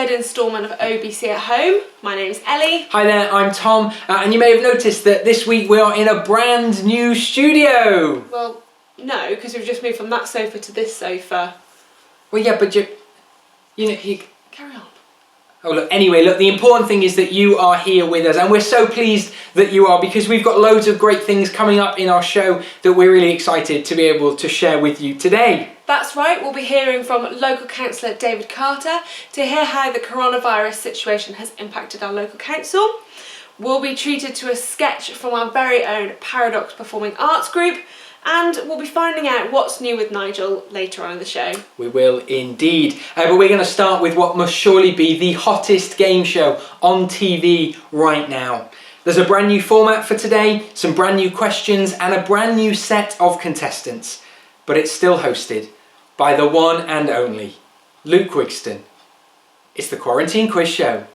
third instalment of OBC at Home. My name's Ellie. Hi there, I'm Tom, and you may have noticed that this week we are in a brand new studio. Well, no, because we've just moved from that sofa to this sofa. Well, yeah, but you Carry on. Oh, look, anyway, the important thing is that you are here with us, and we're so pleased that you are, because we've got loads of great things coming up in our show that we're really excited to be able to share with you today. That's right, we'll be hearing from local councillor David Carter to hear how the coronavirus situation has impacted our local council. We'll be treated to a sketch from our very own Paradox Performing Arts group, and we'll be finding out what's new with Nigel later on in the show. We will indeed. But we're going to start with what must surely be the hottest game show on TV right now. There's a brand new format for today, some brand new questions, and a brand new set of contestants. But it's still hosted by the one and only Luke Wigston. It's the Quarantine Quiz Show.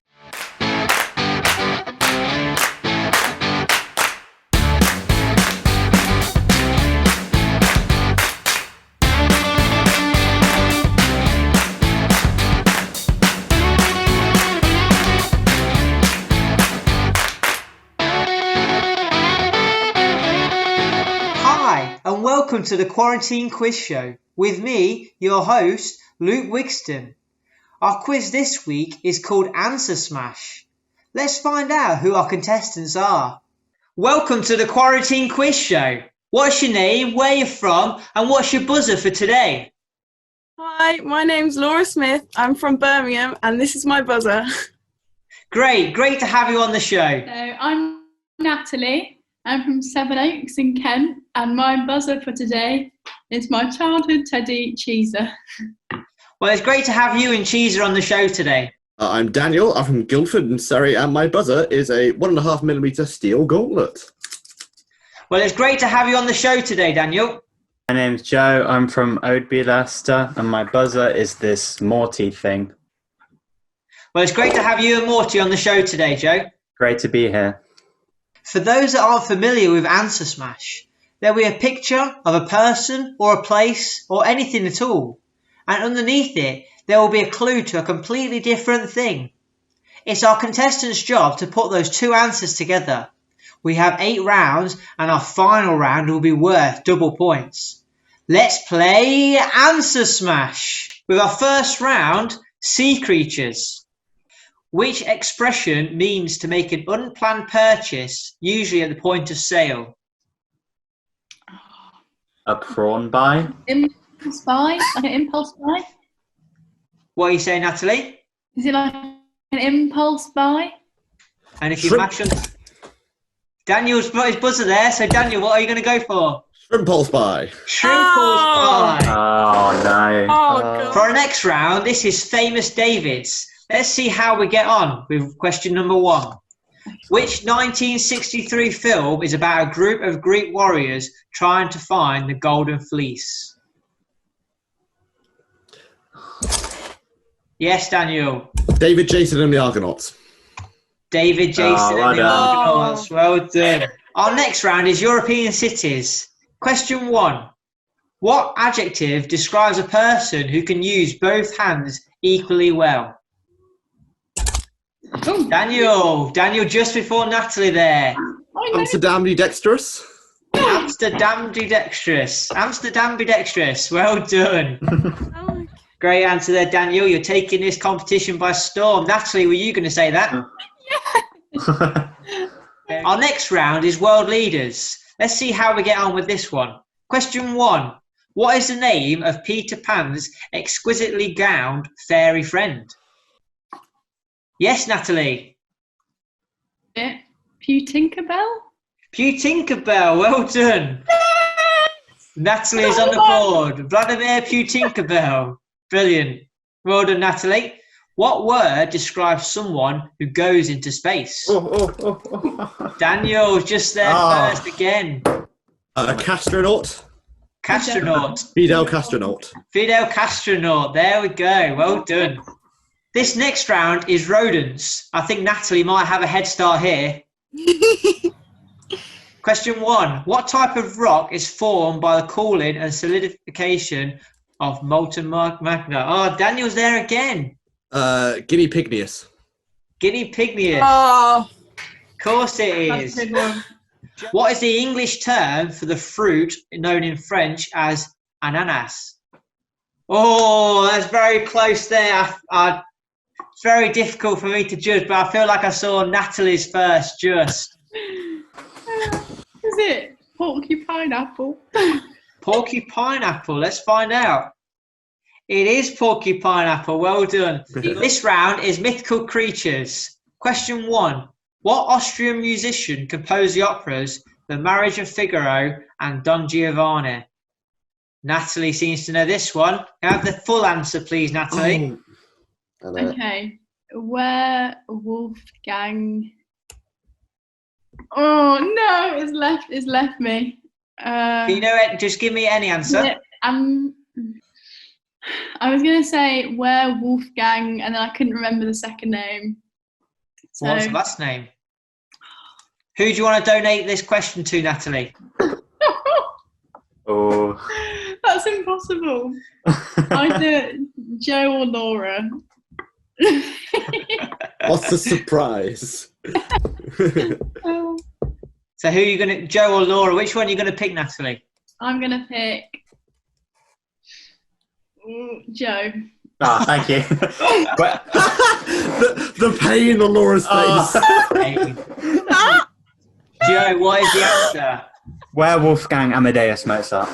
Welcome to the Quarantine Quiz Show with me, your host, Luke Wigston. Our quiz this week is called Answer Smash. Let's find out who our contestants are. Welcome to the Quarantine Quiz Show. What's your name, where you're from, and what's your buzzer for today? Hi, my name's Laura Smith. I'm from Birmingham, and this is my buzzer. Great to have you on the show. Hello, I'm Natalie. I'm from Sevenoaks in Kent, and my buzzer for today is my childhood teddy, Cheeser. Well, it's great to have you and Cheeser on the show today. I'm Daniel. I'm from Guildford in Surrey, and my buzzer is a 1.5mm steel gauntlet. Well, it's great to have you on the show today, Daniel. My name's Joe. I'm from Oadby, Leicester, and my buzzer is this Morty thing. Well, it's great to have you and Morty on the show today, Joe. Great to be here. For those that aren't familiar with Answer Smash, there'll be a picture of a person or a place or anything at all, and underneath it there will be a clue to a completely different thing. It's our contestants' job to put those two answers together. We have 8 rounds, and our final round will be worth double points. Let's play Answer Smash with our first round, Sea Creatures. Which expression means to make an unplanned purchase, usually at the point of sale? A prawn buy? Impulse buy? Like an impulse buy? What are you saying, Natalie? Is it like an impulse buy? And if you match on... Daniel's got his buzzer there, so Daniel, what are you going to go for? Shrimpulse buy. Shrimpulse buy. Oh, no. God. For our next round, this is Famous Davids. Let's see how we get on with question number 1. Which 1963 film is about a group of Greek warriors trying to find the Golden Fleece? Yes, Daniel. David, Jason and the Argonauts. David, Jason and the Argonauts. Well done. Our next round is European cities. Question 1. What adjective describes a person who can use both hands equally well? Oh. Daniel just before Natalie there. Amsterdamly dexterous. Amsterdambidextrous. Well done. Great answer there, Daniel. You're taking this competition by storm. Natalie, were you going to say that? Yeah. Our next round is World Leaders. Let's see how we get on with this one. Question 1. What is the name of Peter Pan's exquisitely gowned fairy friend? Yes, Natalie. Pew Tinkerbell? Pew Tinkerbell, well done. Natalie is on the board. Vladimir Pew Tinkerbell. Brilliant. Well done, Natalie. What word describes someone who goes into space? Daniel's just there first again. Castronaut. Castronaut. Fidel Castronaut. Fidel Castronaut. There we go. Well done. This next round is rodents. I think Natalie might have a head start here. Question 1. What type of rock is formed by the cooling and solidification of molten magma? Oh, Daniel's there again. Guinea pigneus. Guinea pigneus. Oh, Of course it That's is. a good one. What is the English term for the fruit known in French as ananas? Oh, that's very close there. It's very difficult for me to judge, but I feel like I saw Natalie's first just. Is it porcupine apple? Porcupine apple, let's find out. It is porcupine apple, well done. This round is Mythical Creatures. Question 1. What Austrian musician composed the operas The Marriage of Figaro and Don Giovanni? Natalie seems to know this one. Can I have the full answer, please, Natalie? Okay. Where Wolfgang? Oh no, it's left me. You know it. Just give me any answer. Yeah, I was gonna say where Wolfgang, and then I couldn't remember the second name. So, What's the last name? Who do you want to donate this question to, Natalie? Oh. that's impossible. Either Joe or Laura. What's the surprise? Oh, So who are you gonna, Joe or Laura? Which one are you gonna pick, Natalie? I'm gonna pick Joe. Ah, thank you. Well, the pain on Laura's face. Joe, what is the answer? where Wolfgang Amadeus Mozart.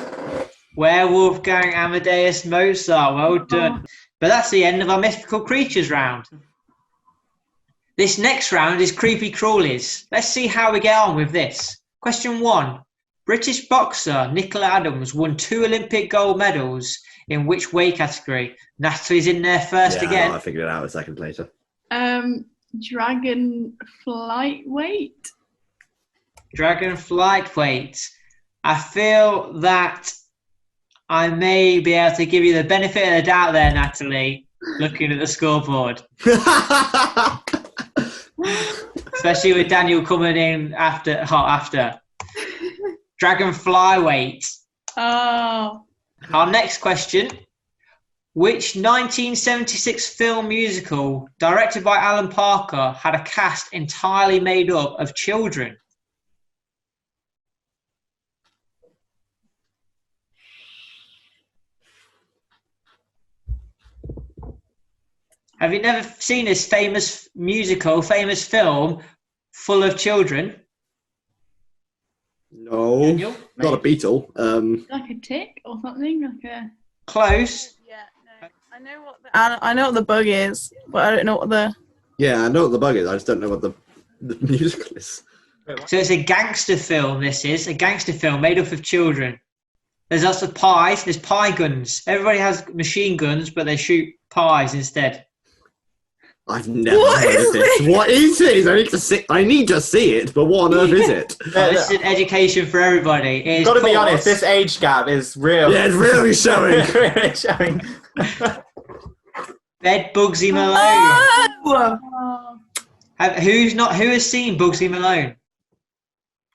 Where Wolfgang Amadeus Mozart. Well done. But that's the end of our Mythical Creatures round. This next round is Creepy Crawlies. Let's see how we get on with this. Question 1. British boxer Nicola Adams won 2 Olympic gold medals in which weight category? Natalie's in there first again. I figured it out a second later. Dragon flight weight. Dragon flight weight. I feel that I may be able to give you the benefit of the doubt there, Natalie, looking at the scoreboard. Especially with Daniel coming in after. Dragon fly weight. Oh. Our next question. Which 1976 film musical, directed by Alan Parker, had a cast entirely made up of children? Have you never seen this famous musical, famous film full of children? No, Daniel? not a beetle. Like a tick or something? Like a... Close. yeah, no. I know what the bug is, but I don't know what the. Yeah, I know what the bug is. I just don't know what the musical is. So it's a gangster film, this is. A gangster film made up of children. There's lots of pies. There's pie guns. Everybody has machine guns, but they shoot pies instead. I've never heard of this. What is it? I need to see it, but what on earth is it? This is an education for everybody. It's Got to be called- honest, this age gap is real. Yeah, it's really showing. really showing. Bed Bugsy Malone. Oh! Who has seen Bugsy Malone?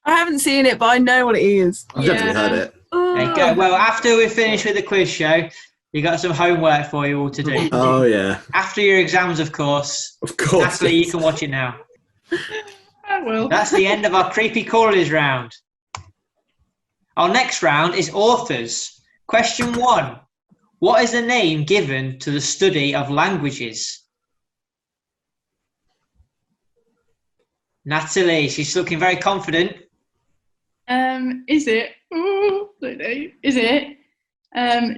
I haven't seen it, but I know what it is. I've definitely heard it. There you go. Well, after we finish with the quiz show, you got some homework for you all to do. Oh, yeah. After your exams, of course. Of course. Natalie, you can watch it now. I will. That's the end of our Creepy Crawlies round. Our next round is authors. Question 1. What is the name given to the study of languages? Natalie, she's looking very confident. Is it? Ooh, don't know. Is it?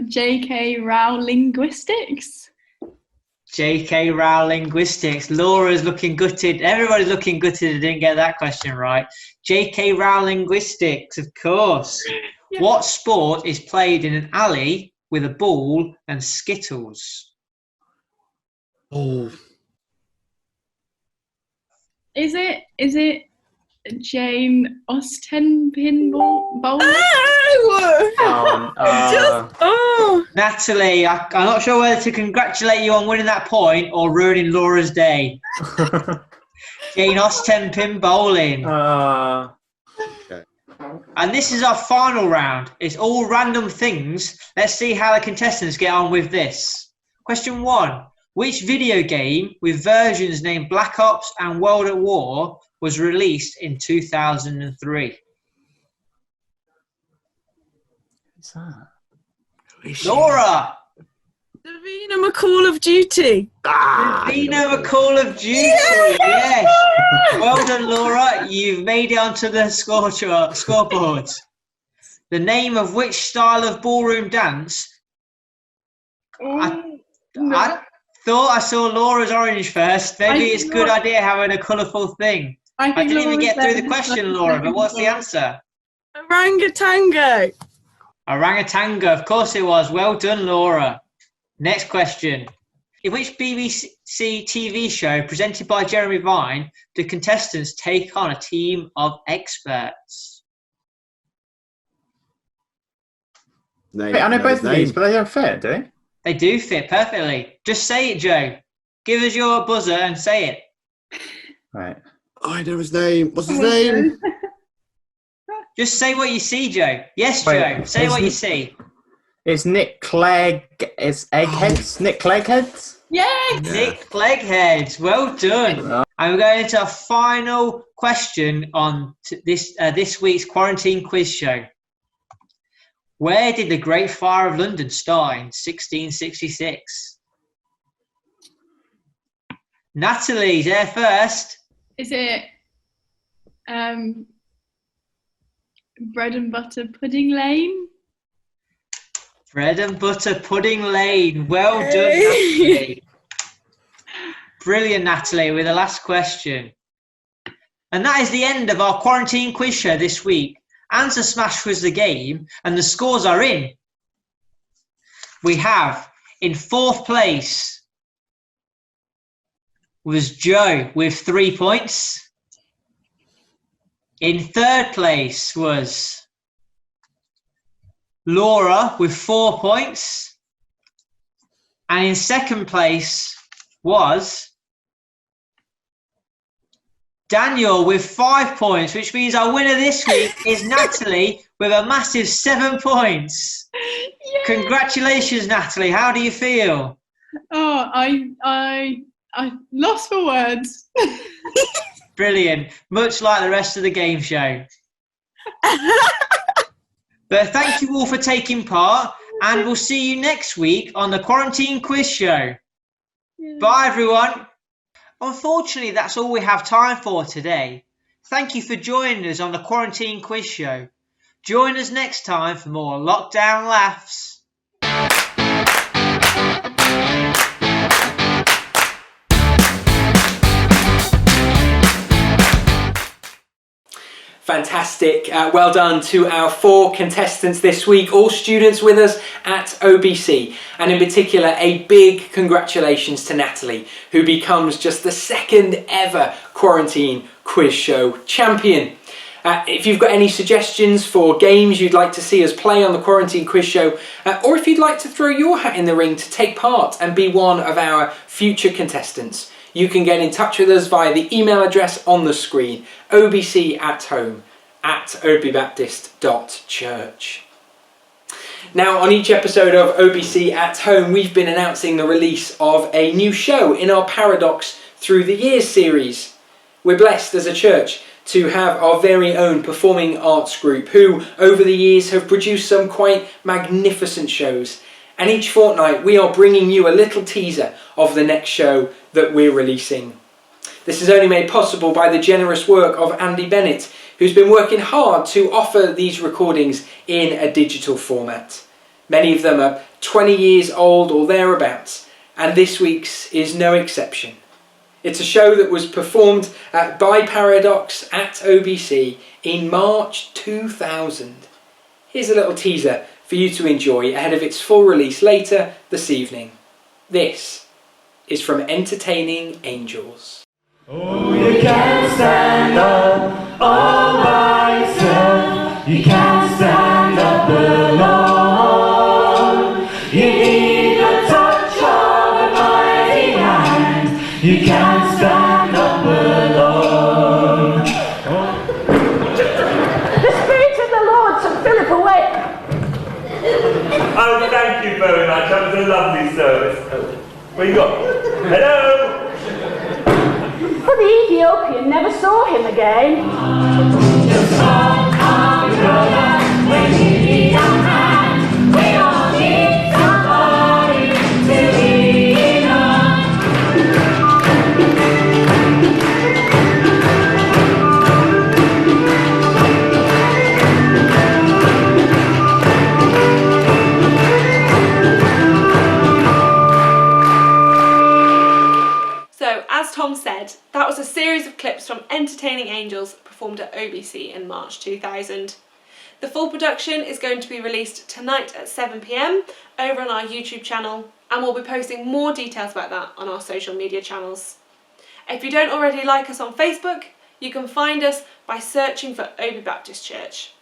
J.K. Rowling linguistics. J.K. Rowling linguistics. Laura's looking gutted. Everybody's looking gutted who didn't get that question right. J.K. Rowling linguistics, of course. Yeah. What sport is played in an alley with a ball and skittles? Oh, Is it Jane Austen pinball bowling? Natalie, I'm not sure whether to congratulate you on winning that point or ruining Laura's day. Jane Austen pin bowling. And this is our final round. It's all random things. Let's see how the contestants get on with this. Question 1. Which video game with versions named Black Ops and World at War was released in 2003? What's that? Laura! Davina McCall of Duty. Davina McCall of Duty, yes. Well done, Laura. You've made it onto the scoreboard. The name of which style of ballroom dance? I thought I saw Laura's orange first. Maybe it's a good idea having a colourful thing. I didn't even get through the question, Laura, but what's the answer? Orangutango. Orangutango, of course it was. Well done, Laura. Next question. In which BBC TV show presented by Jeremy Vine do contestants take on a team of experts? Wait, I know both of these, but they don't fit, do they? They do fit perfectly. Just say it, Joe. Give us your buzzer and say it. Right. I know his name. What's his name? Just say what you see, Joe. Yes, Wait, Joe. Say what you see. It's Nick Clegg. It's Eggheads. Nick Cleggheads. Yes! Nick Cleggheads. Well done. And we're going into our final question on this week's quarantine quiz show. Where did the Great Fire of London start in 1666? Natalie's there first. Is it Bread and Butter Pudding Lane? Bread and Butter Pudding Lane. Well done, Natalie. Brilliant, Natalie, with the last question. And that is the end of our quarantine quiz show this week. Answer Smash was the game, and the scores are in. We have, in 4th place, was Joe with 3 points. In 3rd place was Laura with 4 points. And in 2nd place was Daniel with 5 points, which means our winner this week is Natalie with a massive 7 points. Yay. Congratulations, Natalie. How do you feel? Oh, I lost for words. Brilliant. Much like the rest of the game show. But thank you all for taking part, and we'll see you next week on the Quarantine Quiz Show. Yeah. Bye, everyone. Unfortunately, that's all we have time for today. Thank you for joining us on the Quarantine Quiz Show. Join us next time for more lockdown laughs. Fantastic. Well done to our 4 contestants this week, all students with us at OBC. And in particular, a big congratulations to Natalie, who becomes just the 2nd ever Quarantine Quiz Show champion. If you've got any suggestions for games you'd like to see us play on the Quarantine Quiz Show, or if you'd like to throw your hat in the ring to take part and be one of our future contestants, you can get in touch with us via the email address on the screen, obcathome@obibaptist.church. Now, on each episode of OBC at Home, we've been announcing the release of a new show in our Paradox Through the Years series. We're blessed as a church to have our very own performing arts group who, over the years, have produced some quite magnificent shows. And each fortnight we are bringing you a little teaser of the next show that we're releasing. This is only made possible by the generous work of Andy Bennett, who's been working hard to offer these recordings in a digital format. Many of them are 20 years old or thereabouts, and this week's is no exception. It's a show that was performed by Paradox at OBC in March 2000. Here's a little teaser for you to enjoy ahead of its full release later this evening. This is from Entertaining Angels. Oh, you can't stand up all by yourself. You can't stand up alone. You need the touch of a mighty hand. You can't stand up alone. The Spirit of the Lord took Philip away. Oh, thank you very much. That was a lovely service. What you got? Hello? But the Ethiopian never saw him again. So, as Tom said, that was a series of clips from Entertaining Angels performed at OBC in March 2000. The full production is going to be released tonight at 7 p.m. over on our YouTube channel, and we'll be posting more details about that on our social media channels. If you don't already like us on Facebook, you can find us by searching for Obi Baptist Church.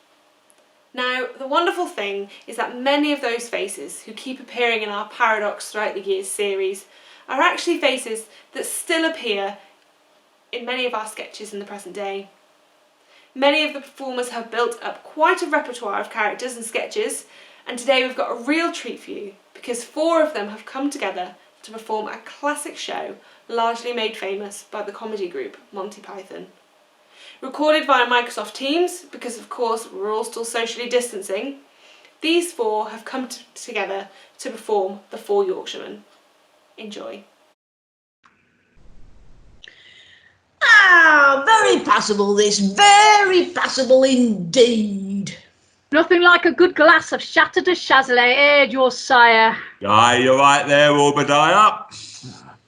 Now, the wonderful thing is that many of those faces who keep appearing in our Paradox Throughout the Years series are actually faces that still appear in many of our sketches in the present day. Many of the performers have built up quite a repertoire of characters and sketches, and today we've got a real treat for you because 4 of them have come together to perform a classic show largely made famous by the comedy group Monty Python. Recorded via Microsoft Teams, because of course we're all still socially distancing, these 4 have come together to perform The 4 Yorkshiremen. Enjoy. Ah, very passable this, very passable indeed. Nothing like a good glass of Chateau de Chazelet, eh, Josiah? Aye, you're right there, Obadiah.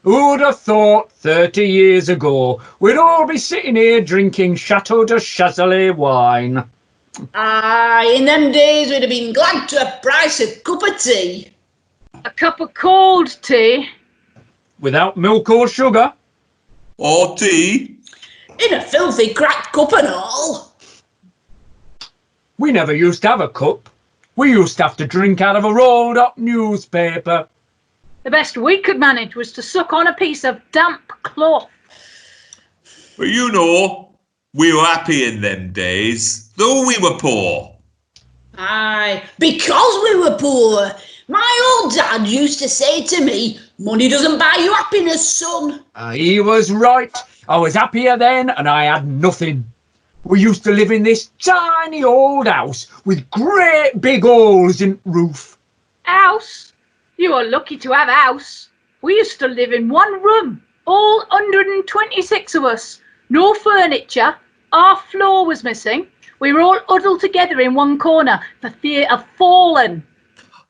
Who'd have thought 30 years ago we'd all be sitting here drinking Chateau de Chazelet wine? Aye, in them days we'd have been glad to have price a cup of tea. A cup of cold tea? Without milk or sugar? Or tea? In a filthy cracked cup and all. We never used to have a cup. We used to have to drink out of a rolled up newspaper. The best we could manage was to suck on a piece of damp cloth. But you know, we were happy in them days, though we were poor. Aye, because we were poor. My old dad used to say to me, money doesn't buy you happiness, son. He was right. I was happier then and I had nothing. We used to live in this tiny old house with great big holes in the roof. House? You are lucky to have a house. We used to live in one room, all 126 of us. No furniture. Our floor was missing. We were all huddled together in one corner for fear of falling.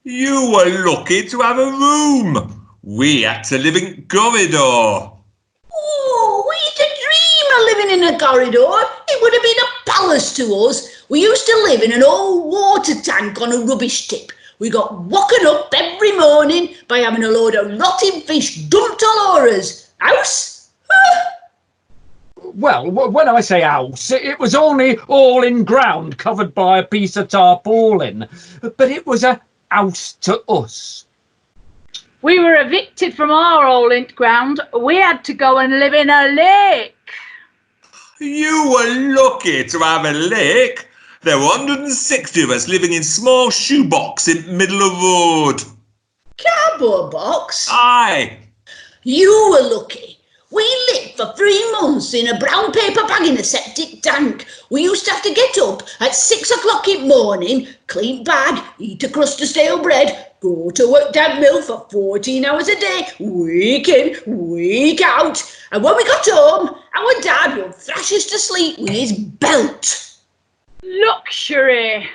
You were lucky to have a room. We had to live in corridor. Oh, we used to dream of living in a corridor. It would have been a palace to us. We used to live in an old water tank on a rubbish tip. We got woken up every morning by having a load of rotting fish dumped all over us. House? Well, when I say house, it was only all in ground covered by a piece of tarpaulin. But it was a house to us. We were evicted from our old int ground. We had to go and live in a lake. You were lucky to have a lake. There were 160 of us living in small shoebox in the middle of road. Cardboard box? Aye. You were lucky. We lived for 3 months in a brown paper bag in a septic tank. We used to have to get up at 6 o'clock in the morning, clean bag, eat a crust of stale bread, go to work down mill for 14 hours a day, week in, week out. And when we got home, our dad would thrash us to sleep with his belt. Luxury.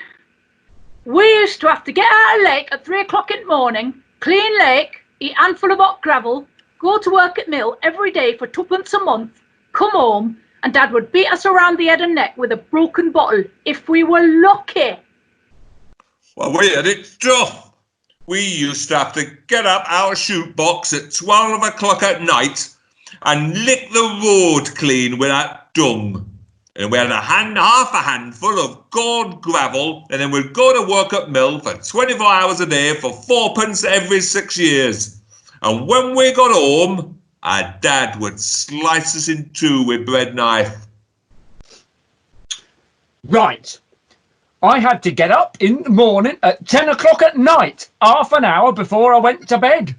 We used to have to get out of the lake at 3 o'clock in the morning, clean lake, eat a handful of hot gravel, go to work at mill every day for 2pence a month, come home, and Dad would beat us around the head and neck with a broken bottle if we were lucky. Well, we had it tough. We used to have to get up our shoot box at 12 o'clock at night and lick the road clean with that dung. And we had half a handful of gold gravel, and then we'd go to work at mill for 24 hours a day for 4pence every 6 years. And when we got home, our dad would slice us in two with bread knife. Right. I had to get up in the morning at 10 o'clock at night, half an hour before I went to bed.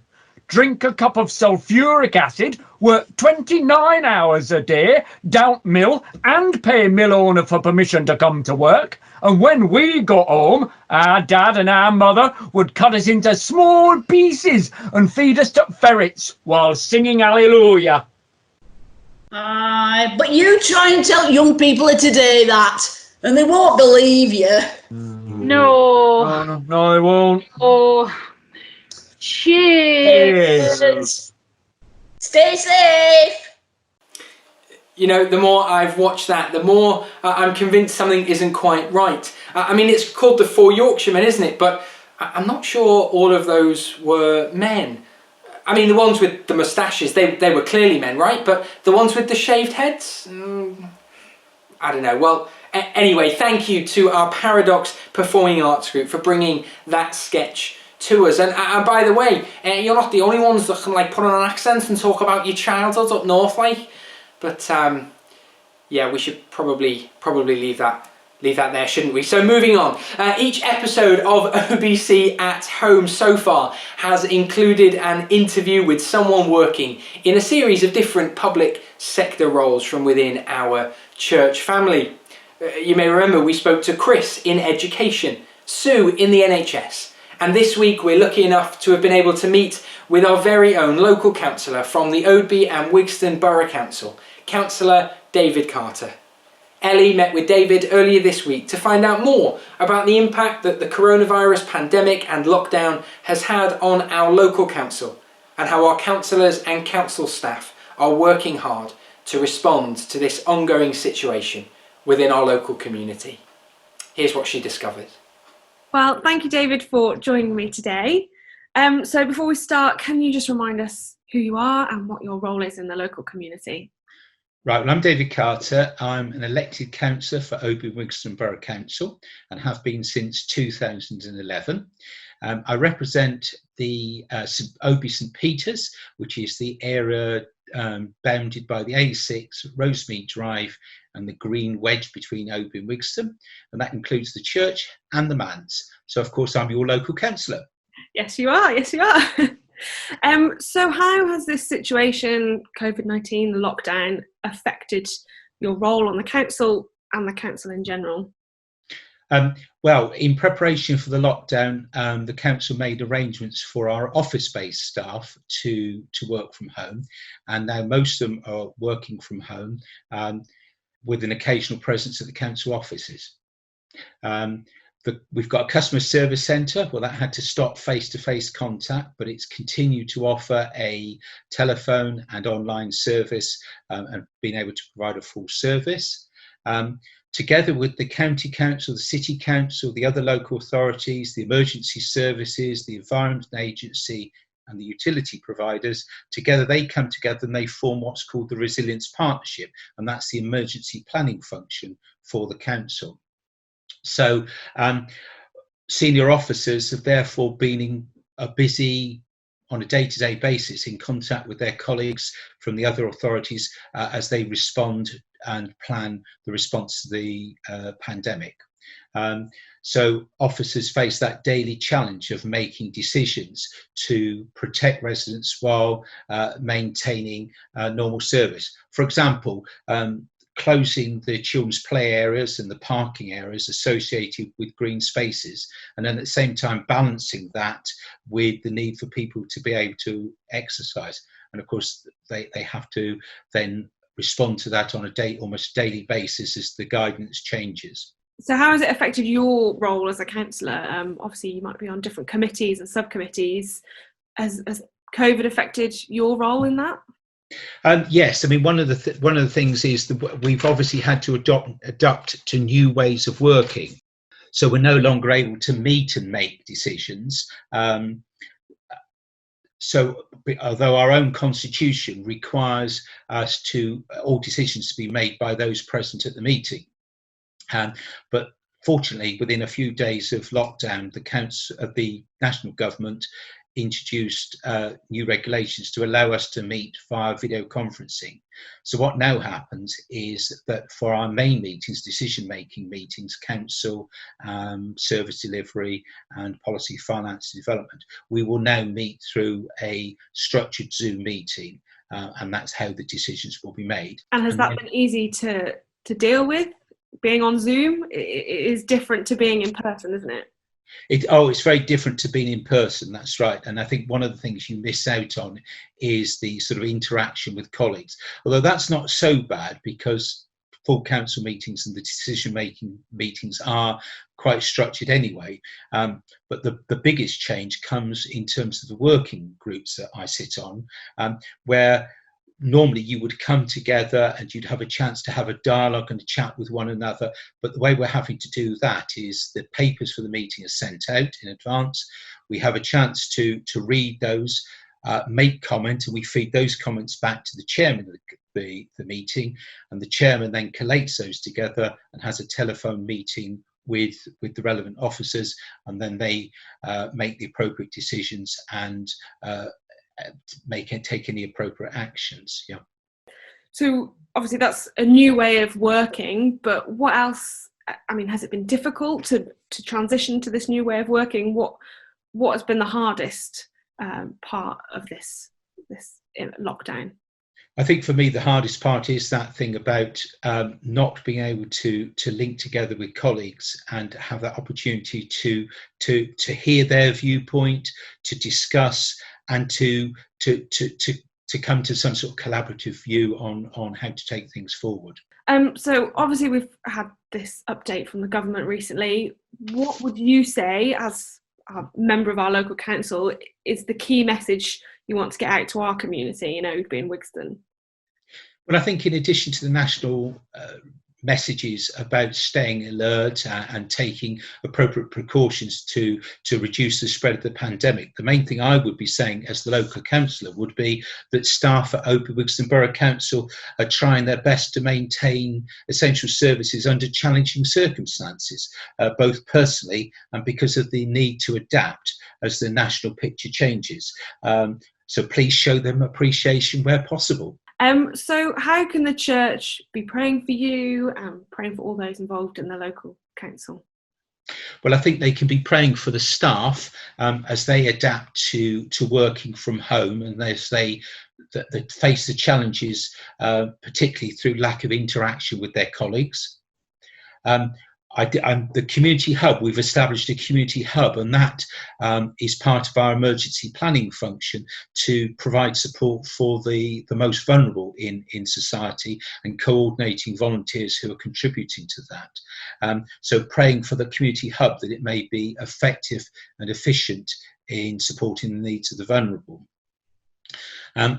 drink a cup of sulfuric acid, work 29 hours a day, doubt mill, and pay mill owner for permission to come to work. And when we got home, our dad and our mother would cut us into small pieces and feed us to ferrets while singing hallelujah. But you try and tell young people of today that, and they won't believe you. No. No, I won't. Oh. Cheers. Stay safe. You know, the more I've watched that, the more I'm convinced something isn't quite right. I mean, it's called the Four Yorkshiremen, isn't it? But I'm not sure all of those were men. I mean, the ones with the moustaches, they were clearly men, right? But the ones with the shaved heads? I don't know. Well, anyway, thank you to our Paradox Performing Arts group for bringing that sketch to us. And by the way, you're not the only ones that can like put on an accent and talk about your childhood up north, like. But yeah, we should probably leave that there, shouldn't we? So moving on, each episode of OBC at Home so far has included an interview with someone working in a series of different public sector roles from within our church family. You may remember we spoke to Chris in education, Sue in the NHS, and this week we're lucky enough to have been able to meet with our very own local councillor from the Oadby and Wigston Borough Council, Councillor David Carter. Ellie met with David earlier this week to find out more about the impact that the coronavirus pandemic and lockdown has had on our local council and how our councillors and council staff are working hard to respond to this ongoing situation within our local community. Here's what she discovered. Well, thank you, David, for joining me today. So before we start, can you just remind us who you are and what your role is in the local community? Right, well, I'm David Carter. I'm an elected councillor for Oadby and Wigston Borough Council and have been since 2011. I represent the Oadby St Peters, which is the area bounded by the A6, Rosemead Drive and the green wedge between Oadby and Wigston, and that includes the church and the manse. So, of course, I'm your local councillor. Yes, you are. Yes, you are. So how has this situation, COVID-19, the lockdown, affected your role on the council and the council in general? Well, in preparation for the lockdown, the council made arrangements for our office-based staff to work from home, and now most of them are working from home with an occasional presence at the council offices. We've got a customer service centre. Well, that had to stop face-to-face contact, but it's continued to offer a telephone and online service and being able to provide a full service. Together with the county council, the city council, the other local authorities, the emergency services, the environment agency and the utility providers, together they come together and they form what's called the Resilience Partnership, and that's the emergency planning function for the council. So senior officers have therefore been busy on a day-to-day basis in contact with their colleagues from the other authorities as they respond and plan the response to the pandemic. So officers face that daily challenge of making decisions to protect residents while maintaining normal service. For example, closing the children's play areas and the parking areas associated with green spaces, and then at the same time balancing that with the need for people to be able to exercise. And of course they have to then respond to that on a almost daily basis as the guidance changes. So how has it affected your role as a councillor? Obviously you might be on different committees and subcommittees. Has COVID affected your role in that? Yes, I mean one of the things is that we've obviously had to adapt to new ways of working. So we're no longer able to meet and make decisions. So although our own constitution requires us all decisions to be made by those present at the meeting, but fortunately within a few days of lockdown, the national government introduced new regulations to allow us to meet via video conferencing. So what now happens is that for our main meetings, decision-making meetings, council, service delivery and policy, finance and development, we will now meet through a structured Zoom meeting, and that's how the decisions will be made. And has that been easy to deal with? Being on Zoom it is different to being in person, isn't it? It's very different to being in person, that's right. And I think one of the things you miss out on is the sort of interaction with colleagues. Although that's not so bad, because full council meetings and the decision-making meetings are quite structured anyway. But the biggest change comes in terms of the working groups that I sit on, where normally you would come together and you'd have a chance to have a dialogue and a chat with one another. But the way we're having to do that is the papers for the meeting are sent out in advance. We have a chance to read those, make comment, and we feed those comments back to the chairman of the meeting, and the chairman then collates those together and has a telephone meeting with the relevant officers, and then they make the appropriate decisions and take any appropriate actions. Yeah. So obviously that's a new way of working, but what else? I mean, has it been difficult to transition to this new way of working? What has been the hardest part of this lockdown? I think for me the hardest part is that thing about not being able to link together with colleagues and have that opportunity to hear their viewpoint, to discuss, and to come to some sort of collaborative view on how to take things forward. So obviously we've had this update from the government recently. What would you say, as a member of our local council, is the key message you want to get out to our community in Oadby and Wigston? Well, I think in addition to the national messages about staying alert and taking appropriate precautions to reduce the spread of the pandemic, the main thing I would be saying as the local councillor would be that staff at Oadby Wigston Borough Council are trying their best to maintain essential services under challenging circumstances, both personally and because of the need to adapt as the national picture changes. So please show them appreciation where possible. So how can the church be praying for you and praying for all those involved in the local council? Well, I think they can be praying for the staff as they adapt to working from home, and as they face the challenges, particularly through lack of interaction with their colleagues. The community hub, we've established a community hub, and that is part of our emergency planning function to provide support for the most vulnerable in society and coordinating volunteers who are contributing to that. So praying for the community hub that it may be effective and efficient in supporting the needs of the vulnerable.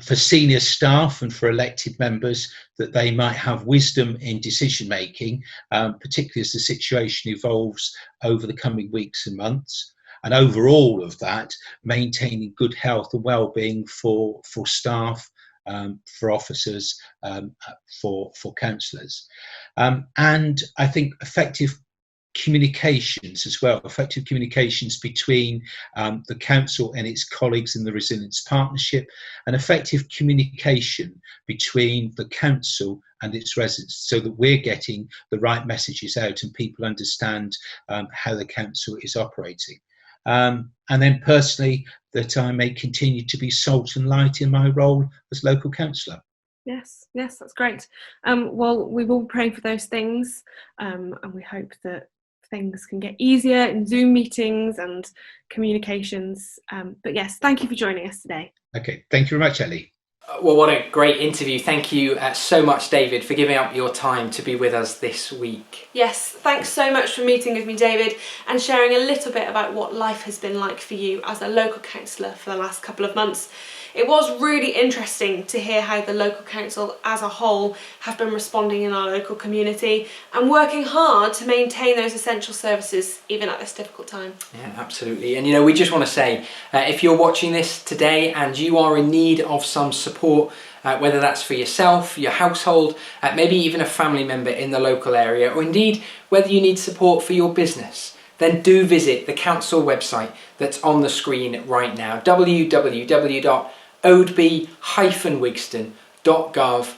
For senior staff and for elected members, that they might have wisdom in decision making, particularly as the situation evolves over the coming weeks and months. And over all of that, maintaining good health and well-being for staff, for officers, for councillors. And I think effective communications as well, effective communications between the council and its colleagues in the Resilience Partnership, and effective communication between the council and its residents, so that we're getting the right messages out and people understand how the council is operating. And then personally, that I may continue to be salt and light in my role as local councillor. Yes, that's great. Well, we will pray for those things, and we hope that things can get easier in Zoom meetings and communications. But yes, thank you for joining us today. Okay, thank you very much, Ellie. Well, what a great interview. Thank you so much, David, for giving up your time to be with us this week. Yes, thanks so much for meeting with me, David, and sharing a little bit about what life has been like for you as a local councillor for the last couple of months. It was really interesting to hear how the local council as a whole have been responding in our local community and working hard to maintain those essential services even at this difficult time. Yeah, absolutely. And we just want to say, if you're watching this today and you are in need of some support, whether that's for yourself, your household, maybe even a family member in the local area, or indeed whether you need support for your business, then do visit the council website that's on the screen right now, www.oadby-wigston.gov.uk.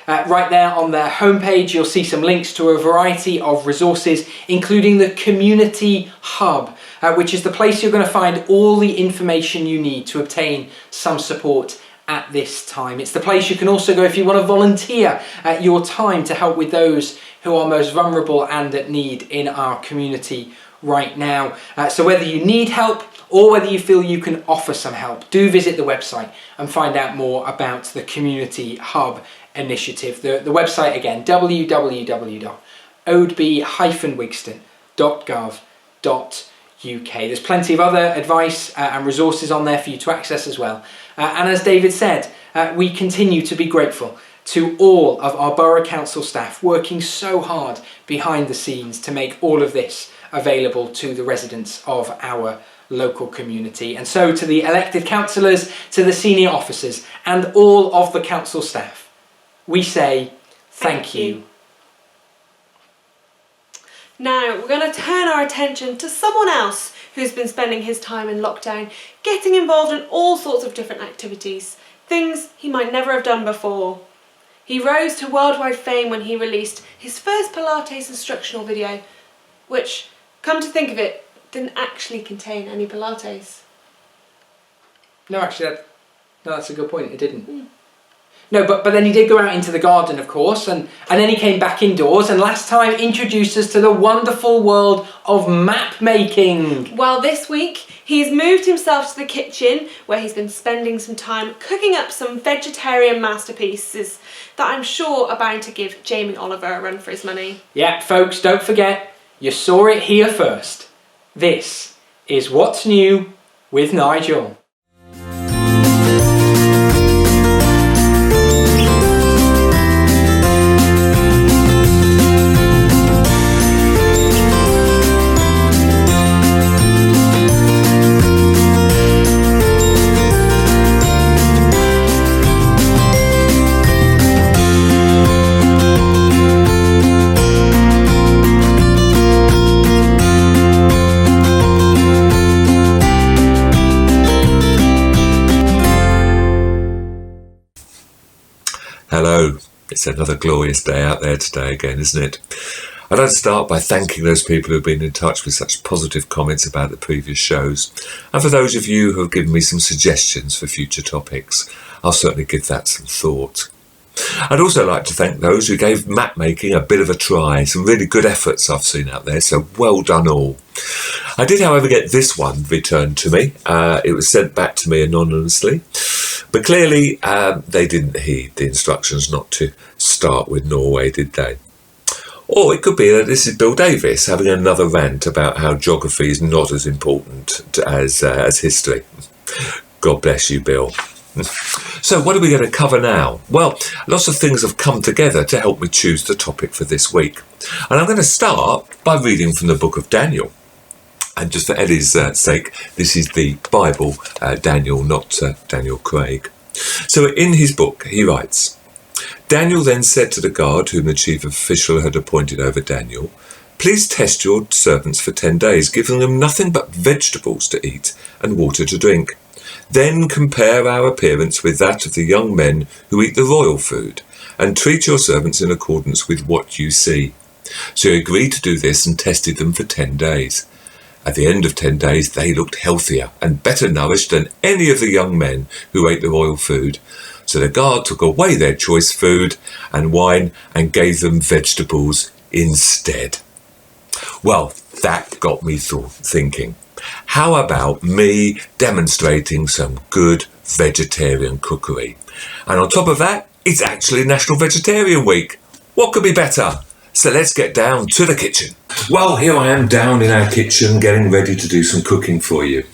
Right there on their homepage, you'll see some links to a variety of resources, including the Community Hub, which is the place you're going to find all the information you need to obtain some support at this time. It's the place you can also go if you want to volunteer your time to help with those who are most vulnerable and at need in our community right now. So whether you need help or whether you feel you can offer some help, do visit the website and find out more about the Community Hub initiative. The website again, www.oadby-wigston.gov.uk. There's plenty of other advice and resources on there for you to access as well. And as David said, we continue to be grateful to all of our Borough Council staff working so hard behind the scenes to make all of this available to the residents of our local community. And so to the elected councillors, to the senior officers and all of the council staff, we say thank you. Now we're going to turn our attention to someone else who's been spending his time in lockdown, getting involved in all sorts of different activities, things he might never have done before. He rose to worldwide fame when he released his first Pilates instructional video, which, come to think of it, didn't actually contain any Pilates. No, actually, that's a good point. It didn't. No, but then he did go out into the garden, of course, and then he came back indoors and last time introduced us to the wonderful world of map making. Well, this week he's moved himself to the kitchen where he's been spending some time cooking up some vegetarian masterpieces that I'm sure are bound to give Jamie Oliver a run for his money. Yeah, folks, don't forget, you saw it here first. This is What's New with Nigel. Hello, it's another glorious day out there today again, isn't it? I'd like to start by thanking those people who have been in touch with such positive comments about the previous shows, and for those of you who have given me some suggestions for future topics. I'll certainly give that some thought. I'd also like to thank those who gave map making a bit of a try. Some really good efforts I've seen out there, so well done all. I did, however, get this one returned to me. It was sent back to me anonymously, but clearly they didn't heed the instructions not to start with Norway, did they? Or it could be that this is Bill Davis having another rant about how geography is not as important as history. God bless you, Bill. So what are we going to cover now? Well, lots of things have come together to help me choose the topic for this week. And I'm going to start by reading from the book of Daniel. And just for Eddie's sake, this is the Bible, Daniel, not Daniel Craig. So in his book, he writes, Daniel then said to the guard whom the chief official had appointed over Daniel, "Please test your servants for 10 days, giving them nothing but vegetables to eat and water to drink. Then compare our appearance with that of the young men who eat the royal food, and treat your servants in accordance with what you see." So he agreed to do this and tested them for 10 days. At the end of 10 days, they looked healthier and better nourished than any of the young men who ate the royal food. So the guard took away their choice food and wine and gave them vegetables instead. Well, that got me thinking. How about me demonstrating some good vegetarian cookery? And on top of that, it's actually National Vegetarian Week. What could be better? So let's get down to the kitchen. Well, here I am down in our kitchen getting ready to do some cooking for you.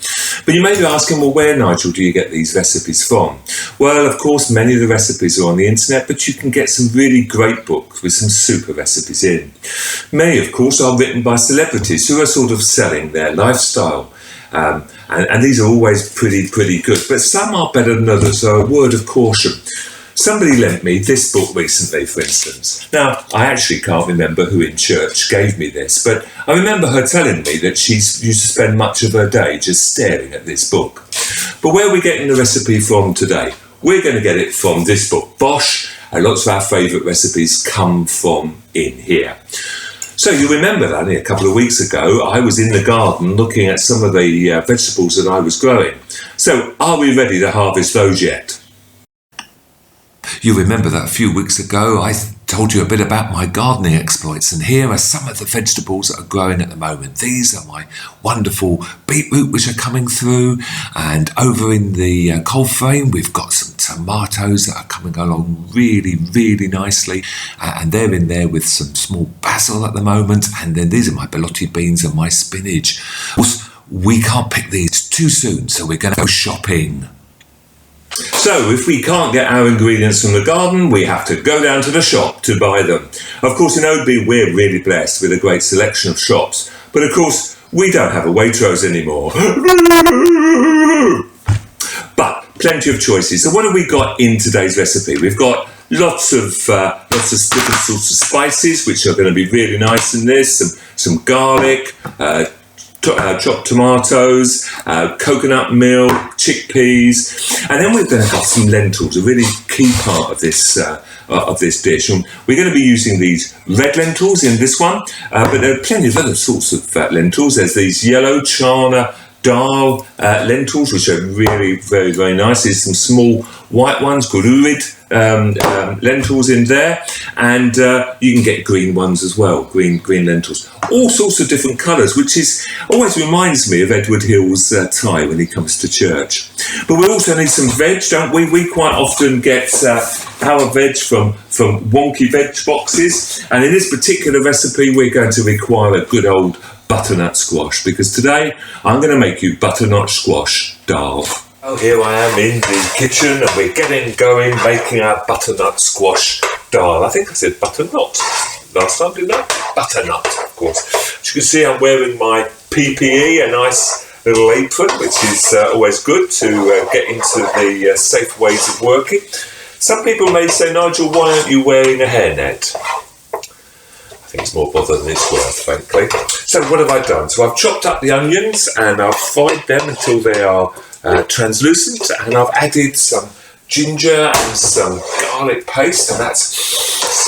But you may be asking, well, where, Nigel, do you get these recipes from? Well, of course, many of the recipes are on the internet, but you can get some really great books with some super recipes in. Many, of course, are written by celebrities who are sort of selling their lifestyle. And these are always pretty good, but some are better than others, so a word of caution. Somebody lent me this book recently, for instance. Now, I actually can't remember who in church gave me this, but I remember her telling me that she used to spend much of her day just staring at this book. But where are we getting the recipe from today? We're going to get it from this book, Bosch, and lots of our favourite recipes come from in here. So you remember that only a couple of weeks ago, I was in the garden looking at some of the vegetables that I was growing. So are we ready to harvest those yet? You remember that a few weeks ago I told you a bit about my gardening exploits, and here are some of the vegetables that are growing at the moment. These are my wonderful beetroot which are coming through, and over in the cold frame we've got some tomatoes that are coming along really, really nicely, and they're in there with some small basil at the moment, and then these are my borlotti beans and my spinach. Of course, we can't pick these too soon, so we're going to go shopping. So, if we can't get our ingredients from the garden, we have to go down to the shop to buy them. Of course, in Oadby, we're really blessed with a great selection of shops. But of course, we don't have a Waitrose anymore. But plenty of choices. So what have we got in today's recipe? We've got lots of different sorts of spices, which are going to be really nice in this. Some garlic, chopped tomatoes, coconut milk, chickpeas, and then we're going to have some lentils, a really key part of this dish. And we're going to be using these red lentils in this one, but there are plenty of other sorts of lentils. There's these yellow chana dal lentils, which are really very, very nice. There's some small white ones called urid lentils in there, and you can get green ones as well, green lentils. All sorts of different colours, which always reminds me of Edward Hill's tie when he comes to church. But we also need some veg, don't we? We quite often get our veg from wonky veg boxes, and in this particular recipe we're going to require a good old butternut squash, because today I'm going to make you butternut squash dal. Oh, here I am in the kitchen and we're getting going making our butternut squash dal. I think I said butternut last time, didn't I? Butternut, of course. As you can see, I'm wearing my PPE, a nice little apron, which is always good to get into the safe ways of working. Some people may say, Nigel, why aren't you wearing a hairnet? I think it's more bother than it's worth, frankly. So what have I done? So I've chopped up the onions and I've fried them until they are translucent, and I've added some ginger and some garlic paste, and that's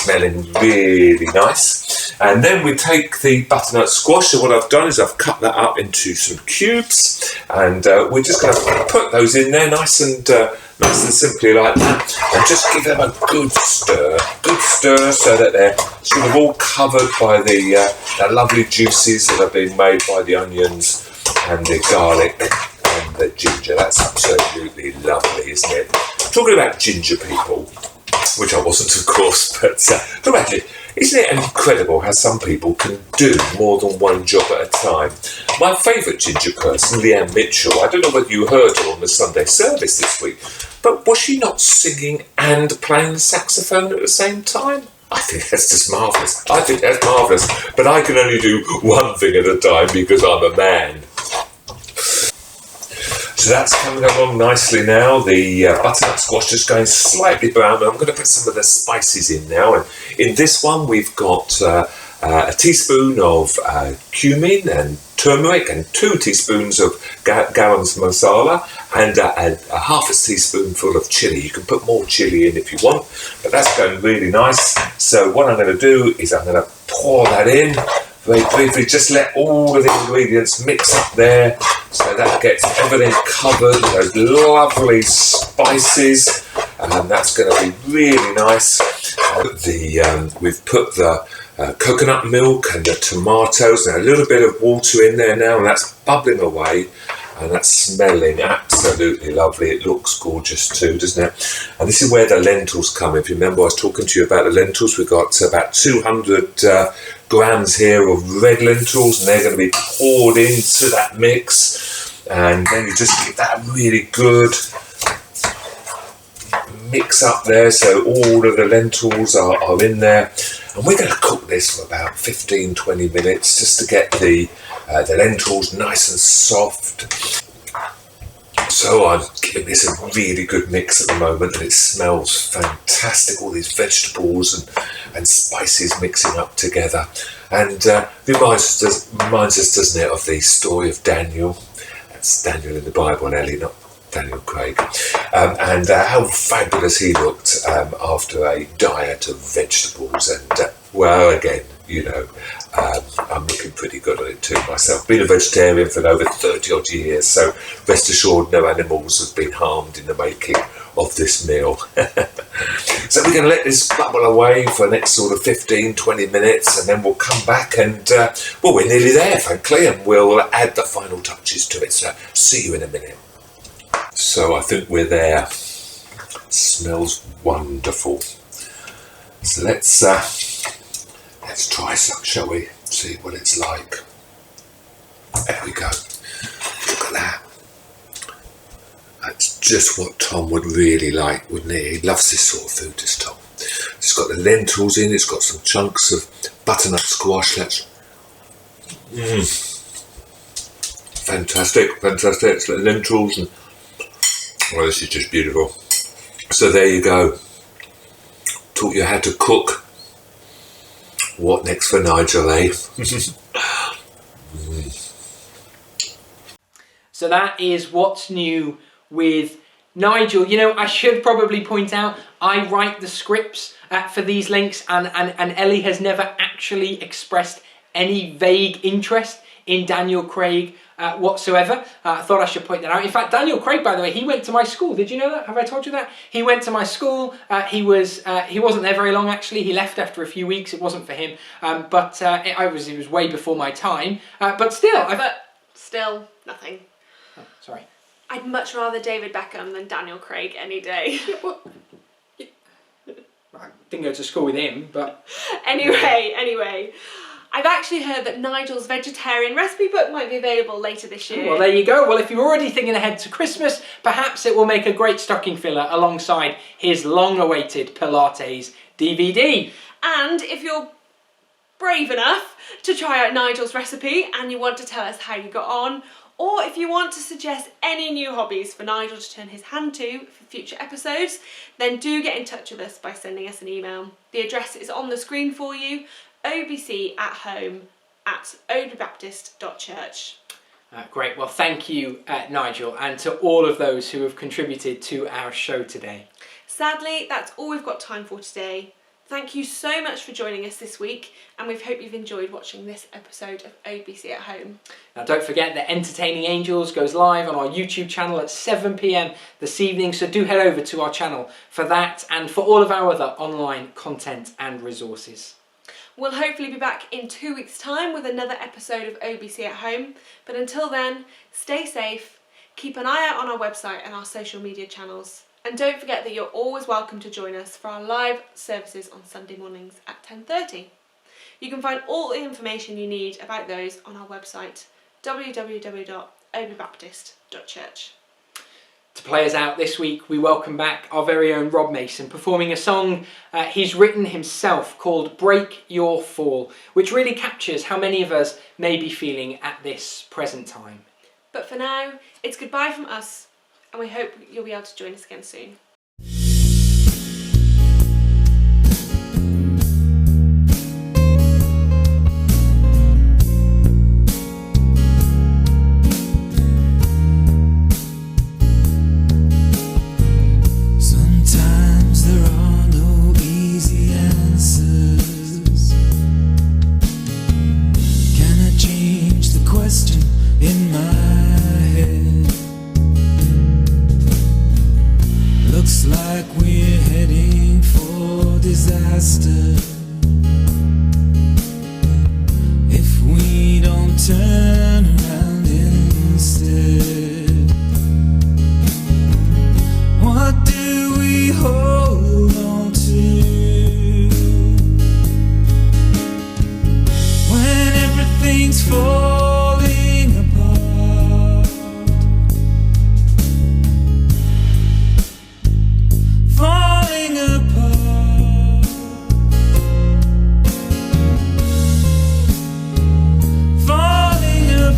smelling really nice. And then we take the butternut squash, and what I've done is I've cut that up into some cubes, and we're just going to put those in there nice and simply like that, and just give them a good stir so that they're sort of all covered by the lovely juices that have been made by the onions and the garlic and the ginger. That's absolutely lovely, isn't it? Talking about ginger, people, which I wasn't, of course, but talking about it, isn't it incredible how some people can do more than one job at a time? My favourite ginger person, Leanne Mitchell, I don't know whether you heard her on the Sunday service this week, but was she not singing and playing the saxophone at the same time? I think that's just marvellous. I think that's marvellous. But I can only do one thing at a time because I'm a man. So that's coming along nicely now. The butternut squash just going slightly brown. I'm going to put some of the spices in now. And in this one, we've got a teaspoon of cumin and turmeric, and 2 teaspoons of garam masala, and a half a teaspoonful of chilli. You can put more chilli in if you want, but that's going really nice. So what I'm going to do is I'm going to pour that in very briefly, just let all of the ingredients mix up there so that gets everything covered with those lovely spices, and that's going to be really nice. We've put the coconut milk and the tomatoes and a little bit of water in there now, and that's bubbling away, and that's smelling absolutely lovely. It looks gorgeous too, doesn't it? And this is where the lentils come. If you remember, I was talking to you about the lentils. We've got about 200 grams here of red lentils, and they're going to be poured into that mix, and then you just get that really good mix up there so all of the lentils are in there. And we're going to cook this for about 15-20 minutes just to get the lentils nice and soft. So I'm giving this a really good mix at the moment, and it smells fantastic. All these vegetables and spices mixing up together, and reminds us, doesn't it, of the story of Daniel. That's Daniel in the Bible, and Ellie, not Daniel Craig, and how fabulous he looked after a diet of vegetables. And well, again, I'm looking pretty good on it too myself. Been a vegetarian for over 30 odd years, so rest assured no animals have been harmed in the making of this meal. So we're going to let this bubble away for the next sort of 15-20 minutes, and then we'll come back and we're nearly there, frankly, and we'll add the final touches to it. So see you in a minute. So I think we're there. Smells wonderful. So let's try some, shall we? See what it's like. There we go. Look at that. That's just what Tom would really like, wouldn't he? He loves this sort of food, this Tom. It's got the lentils in, it's got some chunks of butternut squash. That's fantastic. It's like lentils, and well, this is just beautiful. So there you go. Taught you how to cook. What next for Nigel, eh? So that is what's new with Nigel. I should probably point out, I write the scripts for these links, and Ellie has never actually expressed any vague interest in Daniel Craig whatsoever. I thought I should point that out. In fact, Daniel Craig, by the way, he went to my school. Did you know that? Have I told you that? He went to my school. He wasn't there very long, actually. He left after a few weeks. It wasn't for him. But it was way before my time. But still, nothing. Oh, sorry. I'd much rather David Beckham than Daniel Craig any day. I didn't go to school with him, but... Anyway. I've actually heard that Nigel's vegetarian recipe book might be available later this year. Well, there you go. Well, if you're already thinking ahead to Christmas, perhaps it will make a great stocking filler alongside his long-awaited Pilates DVD. And if you're brave enough to try out Nigel's recipe and you want to tell us how you got on, or if you want to suggest any new hobbies for Nigel to turn his hand to for future episodes, then do get in touch with us by sending us an email. The address is on the screen for you, obcathome@oldbaptist.church. Great, well thank you Nigel, and to all of those who have contributed to our show today. Sadly, that's all we've got time for today. Thank you so much for joining us this week, and we hope you've enjoyed watching this episode of OBC at Home. Now don't forget that Entertaining Angels goes live on our YouTube channel at 7 PM this evening, so do head over to our channel for that and for all of our other online content and resources. We'll hopefully be back in 2 weeks' time with another episode of OBC at Home, but until then, stay safe, keep an eye out on our website and our social media channels, and don't forget that you're always welcome to join us for our live services on Sunday mornings at 10:30. You can find all the information you need about those on our website, www.oldbaptist.church. To play us out this week, we welcome back our very own Rob Mason, performing a song he's written himself called Break Your Fall, which really captures how many of us may be feeling at this present time. But for now, it's goodbye from us, and we hope you'll be able to join us again soon. Turn around instead. What do we hold on to when everything's falling apart? Falling apart. Falling apart.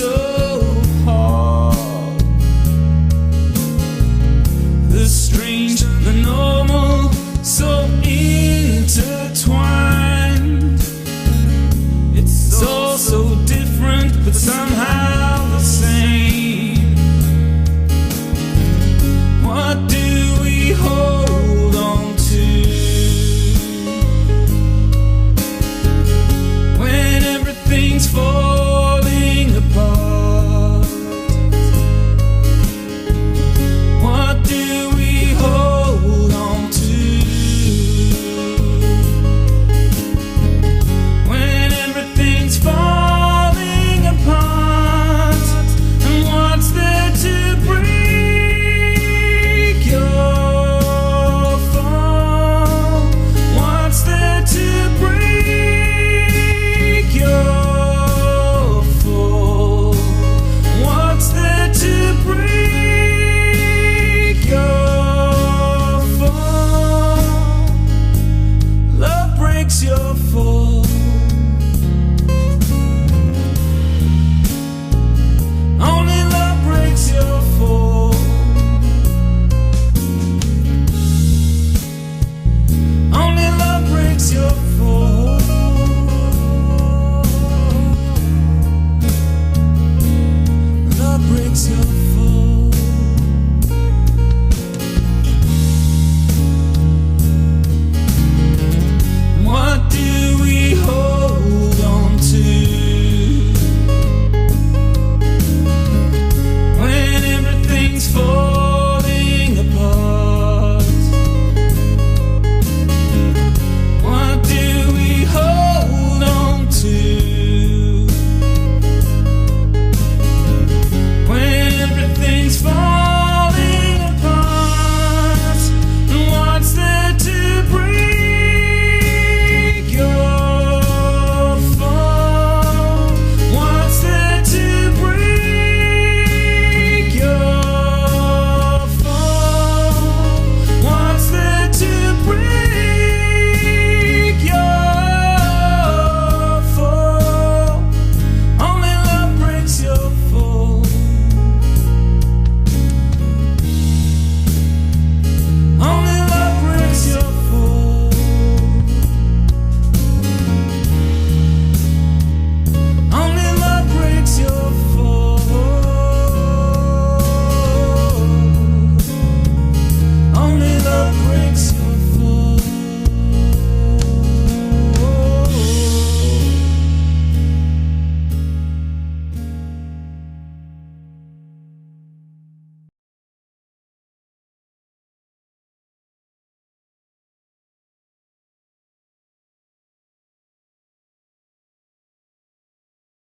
so hard. The strange, the normal, so intertwined. It's all so different, but somehow the same.